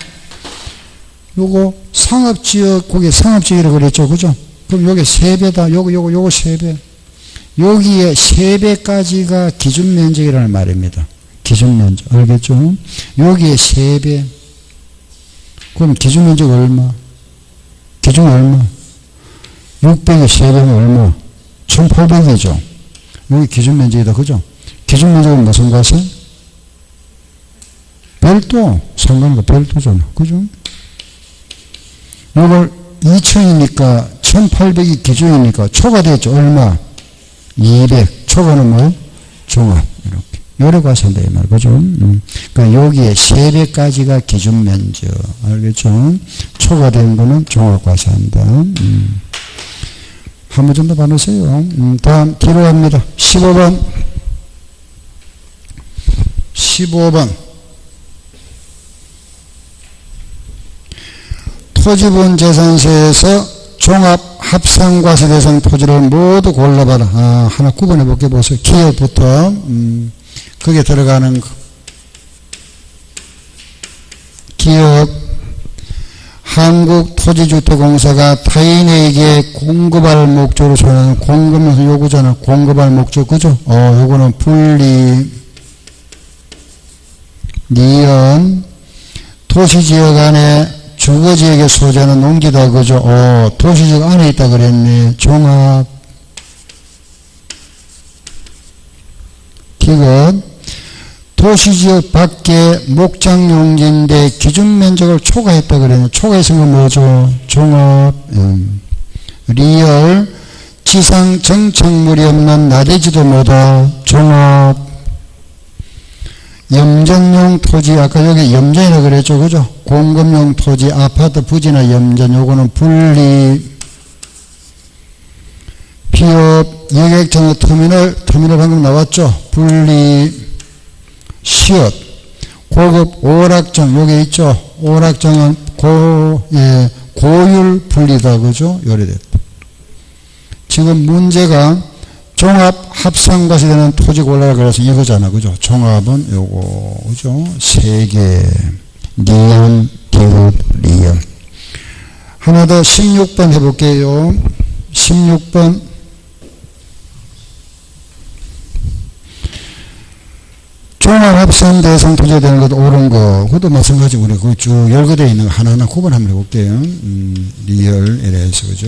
Speaker 1: 요거 상업지역 거기 상업지역이라고 그랬죠. 그죠? 그럼 요게 3배다. 요거 3배 여기에 3배까지가 기준면적이라는 말입니다. 기준면적 알겠죠? 여기에 3배 그럼 기준면적 얼마? 기준 얼마? 600에 3배면 얼마? 1800이죠. 여기 기준면적이다. 그죠? 기준면적은 무슨 과세? 별도. 상관과 별도잖아. 그죠? 이걸 2000이니까 1800이 기준이니까 초과됐죠. 얼마? 200. 초과는 뭐? 종합. 이렇게. 요래 과세인다 이 말. 그죠? 그러니까 여기에 3배까지가 기준 면적. 알겠죠? 초과된 거는 종합 과세한다. 한 번 정도 봐놓으세요. 다음 뒤로 갑니다. 15번. 15번. 토지분 재산세에서 종합 합산과세 대상 토지를 모두 골라봐라. 하나 구분해 볼게 보세요. 기업부터 거기에 들어가는 거. 기업 한국토지주택공사가 타인에게 공급할 목적으로 소유하는 공급면서 요구잖아. 공급할 목적 그죠? 요거는 분리 니은 도시지역 안에 주거지역에 소재하는 농지다 그죠? 도시지역 안에 있다 그랬네. 종합 디귿 도시지역 밖에 목장용지인데 기준면적을 초과했다 그랬네. 초과했으면 뭐죠? 종합 리얼 지상 정착물이 없는 나대지도 뭐다? 종합 염전용 토지 아까 여기 염전이라고 그랬죠. 그죠? 공급용 토지 아파트 부지나 염전 요거는 분리 피업 여객정의 터미널 방금 나왔죠. 분리 시옷 고급 오락정 여기 있죠. 오락정은 고율 분리다. 그죠? 요래됐다. 지금 문제가 종합 합산과세 되는 토지 골라라 그래서 이거잖아. 그죠? 종합은 요거 그죠? 3개 니은 디귿 리을 하나 더 16번 해볼게요. 16번 종합합산 대상 토지가 되는 것도 옳은 거. 그것도 마찬가지. 우리 그 쭉 열거되어 있는 거 하나하나 구분 한번 해볼게요. 리얼, LS, 그죠?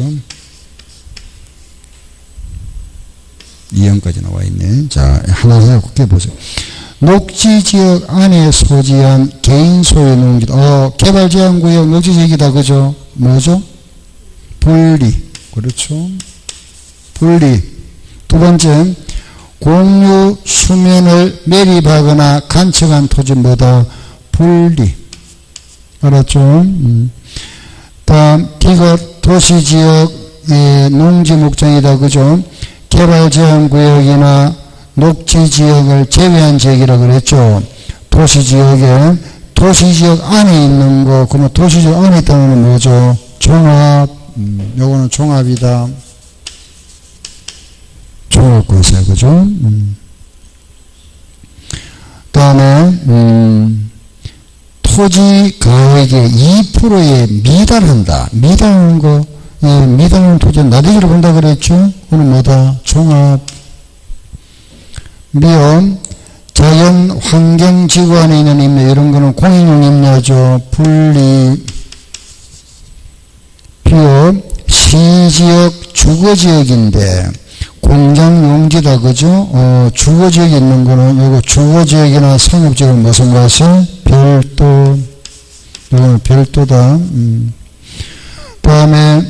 Speaker 1: 2형까지 나와 있네. 자, 하나하나 곱게 보세요. 녹지지역 안에 소지한 개인 소유 농지다. 개발제한구역 녹지지역이다. 그죠? 뭐죠? 분리. 그렇죠? 분리. 두 번째, 공유 수면을 매립하거나 간척한 토지 뭐다? 분리. 알았죠? 다음, 디귿 도시지역의 농지 목장이다. 그죠? 개발제한구역이나 녹지지역을 제외한 지역이라고 그랬죠. 도시지역에, 도시지역 안에 있는 거, 그러면 도시지역 안에 있다는 건 뭐죠? 종합. 요거는 종합이다. 종합과세, 그죠? 다음에, 토지 가액의 2%에 미달한다. 미달하는 거, 미달하는 토지는 나대기로 본다 그랬죠? 그건 뭐다? 종합. 미음, 자연 환경 지구 안에 있는 임야, 이런 거는 공인용 임야죠. 분리. 비읍, 시지역 주거지역인데, 공장 용지다. 그죠? 주거지역에 있는 거는 요거 주거지역이나 상업지역은 무슨 것이? 별도. 요거는 별도다. 다음에,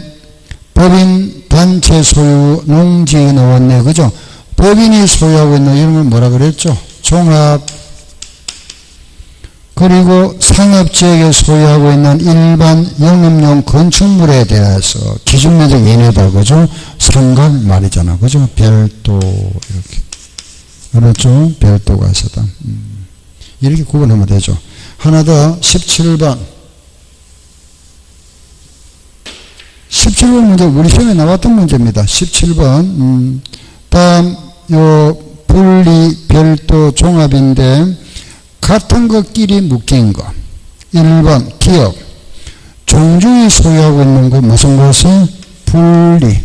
Speaker 1: 법인 단체 소유 농지에 나왔네. 그죠? 법인이 소유하고 있는 이런 걸 뭐라 그랬죠? 종합. 그리고 상업지역에 소유하고 있는 일반 영업용 건축물에 대해서 기준면적 이내다. 그죠? 상각 말이잖아. 그죠? 별도. 이렇게. 그렇죠? 별도과세다. 이렇게 구분하면 되죠. 하나 더, 17번. 17번 문제, 우리 시험에 나왔던 문제입니다. 17번. 다음, 분리, 별도, 종합인데, 같은 것끼리 묶인 거. 1번, 기업. 종중이 소유하고 있는 거, 무슨 것이? 분리.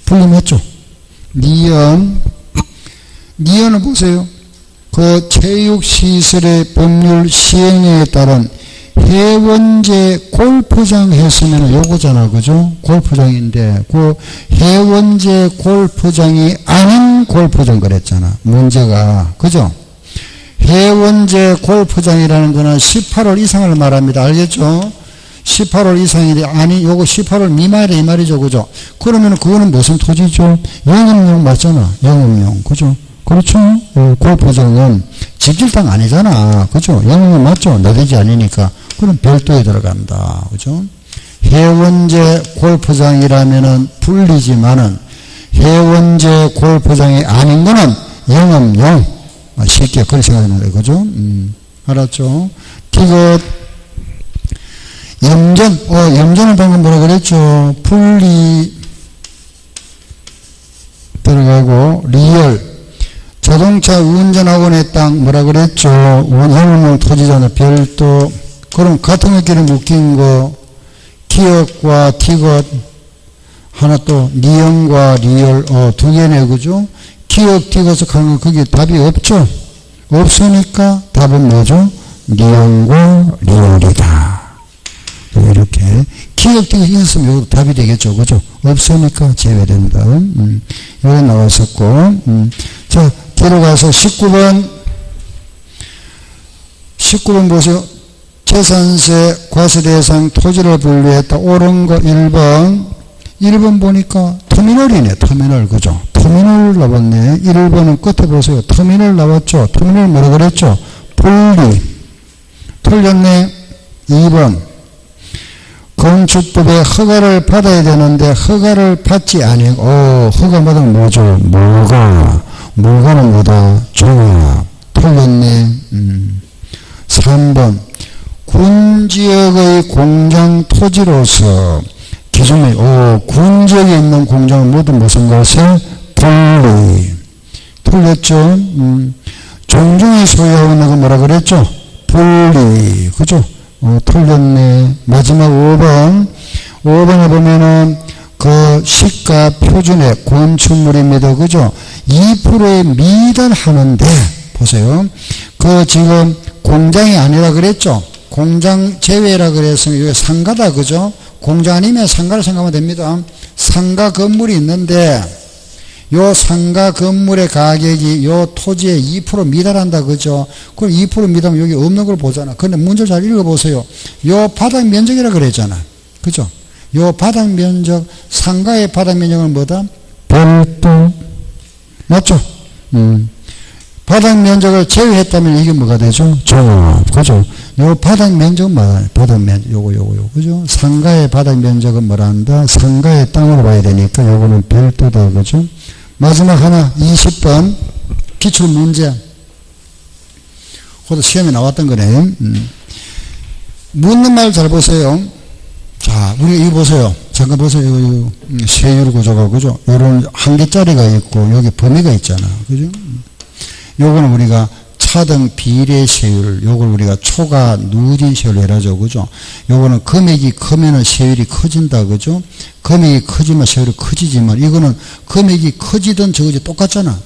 Speaker 1: 분리 맞죠? 니은. 니은은 보세요. 그 체육시설의 법률 시행에 따른 해원제 골프장 했으면 요거잖아. 그죠? 골프장인데, 그 해원제 골프장이 아닌 골프장 그랬잖아. 문제가. 그죠? 해원제 골프장이라는 거는 18홀 이상을 말합니다. 알겠죠? 18홀 이상이 아니, 요거 18홀 미만이다 이 말이죠. 그죠? 그러면 그거는 무슨 토지죠? 영업용 맞잖아. 영업용. 그죠? 그렇죠? 골프장은 집질 땅 아니잖아. 그죠? 영업용 맞죠? 너되지 아니니까. 그럼 별도에 들어간다. 그죠? 해원제 골프장이라면은 분리지만은 해원제 골프장이 아닌 거는 영업용. 쉽게 그렇게 생각하는 거예요. 그죠? 알았죠? 디귿, 염전. 염전은 방금 뭐라 그랬죠? 분리 들어가고, 리얼. 자동차 운전학원의 땅 뭐라 그랬죠? 영업용 토지잖아. 별도. 그럼 같은 것끼리 묶인 거, 기억과 디귿. 하나 또, 니은과 리얼. 두 개네. 그죠? 기억, 디귿을 하는 거, 그게 답이 없죠? 없으니까 답은 뭐죠? 리얼과 리얼이다. 이렇게. 기억, 디귿이 있으면 이것도 답이 되겠죠. 그죠? 없으니까 제외됩니다. 여기 나왔었고. 자, 뒤로 가서 19번. 19번 보세요. 재산세, 과세대상, 토지를 분류했다. 옳은 거 1번. 1번 보니까 터미널이네. 터미널. 그죠? 터미널 나왔네. 1번은 끝에 보세요. 터미널 나왔죠? 터미널 뭐라 그랬죠? 분리. 틀렸네. 2번. 건축법에 허가를 받아야 되는데 허가를 받지 아니고 허가 받으면 뭐죠? 뭐가는 뭐다? 종합. 틀렸네. 3번. 군지역의 공장 토지로서 기존에 군지역에 있는 공장은 모두 무슨 것을? 분리. 틀렸죠? 종중이 소유하고 있는 건 뭐라 그랬죠? 분리. 그죠? 틀렸네. 마지막 5번. 5번에 보면은 그 시가 표준의 건축물입니다. 그죠? 2%에 미달하는데, 보세요. 그 지금 공장이 아니라 그랬죠? 공장 제외라 그랬으면 이게 상가다. 그죠? 공장 아니면 상가를 생각하면 됩니다. 상가 건물이 있는데 요 상가 건물의 가격이 요 토지의 2% 미달한다, 그죠? 그럼 2% 미달하면 여기 없는 걸 보잖아. 근데 문제 잘 읽어보세요. 요 바닥 면적이라 그랬잖아. 그죠? 요 바닥 면적, 상가의 바닥 면적은 뭐다? 별도. 맞죠? 바닥 면적을 제외했다면 이게 뭐가 되죠? 종합. 그죠? 요 바닥 면적은 뭐다? 바닥 면적, 요거. 그죠? 상가의 바닥 면적은 뭐란다? 상가의 땅으로 봐야 되니까 요거는 별도다. 그죠? 마지막 하나, 20번. 기출문제. 그것도 시험에 나왔던 거네. 묻는 말 잘 보세요. 자, 우리 이거 보세요. 잠깐 보세요. 이거 세율 구조가, 그죠? 요런 한 개짜리가 있고, 여기 범위가 있잖아. 그죠? 요거는 우리가 차등 비례 세율, 요걸 우리가 초과 누진 세율로 해라죠. 그죠? 요거는 금액이 크면은 세율이 커진다. 그죠? 금액이 커지면 세율이 커지지만, 이거는 금액이 커지든 적어지 똑같잖아.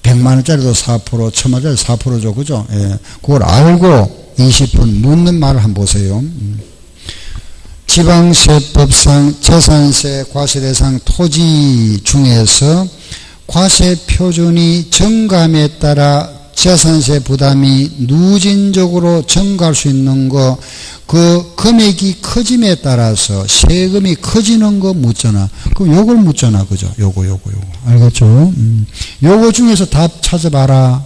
Speaker 1: 100만원짜리도 4%, 1000만원짜리 4%죠. 그죠? 예. 그걸 알고 20분 묻는 말을 한번 보세요. 지방세법상 재산세 과세대상 토지 중에서 과세 표준이 증감에 따라 재산세 부담이 누진적으로 증가할 수 있는 거, 그 금액이 커짐에 따라서 세금이 커지는 거 묻잖아. 그럼 요걸 묻잖아. 그죠? 요거. 알겠죠? 요거 중에서 답 찾아봐라.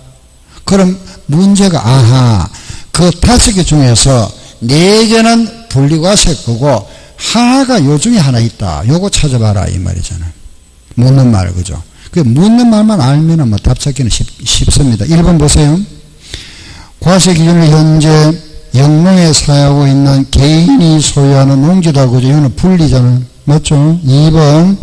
Speaker 1: 그럼 문제가, 아하, 그 5개 중에서 4개는 분리과세 거고, 하나가 요 중에 하나 있다. 요거 찾아봐라. 이 말이잖아. 묻는 말, 그죠? 그 묻는 말만 알면은 뭐 답 찾기는 쉽습니다. 1번 보세요. 과세 기준을 현재 영농에 사용하고 있는 개인이 소유하는 농지다. 그죠? 이거는 분리잖아. 맞죠? 2번.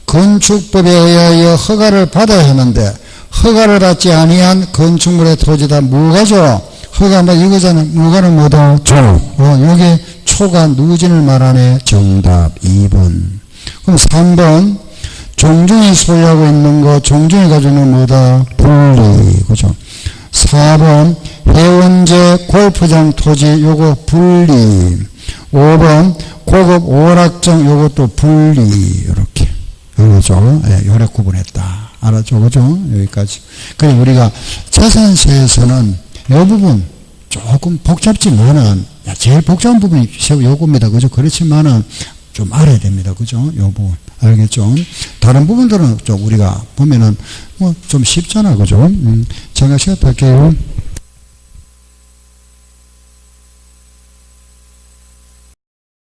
Speaker 1: 건축법에 의하여 허가를 받아야 하는데 허가를 받지 아니한 건축물의 토지다. 뭐가죠? 허가 이거잖아. 뭐가는 뭐다? 초. 요게 초과 누진을 말하네. 정답 2번. 그럼 3번. 종중이 소유하고 있는 거, 종중이 가지고 있는 뭐다? 분리. 그죠? 4번. 해원제 골프장 토지, 요거 분리. 5번. 고급 오락장, 요것도 분리. 요렇게. 그죠? 예, 요래 구분했다. 알았죠? 그죠? 여기까지. 그래, 우리가 재산세에서는 요 부분 조금 복잡지만은, 제일 복잡한 부분이 요겁니다. 그죠? 그렇지만은 좀 알아야 됩니다. 그죠? 요 부분. 알겠죠? 다른 부분들은 좀 우리가 보면은 뭐 좀 쉽잖아. 그죠? 정각 시간 할게요.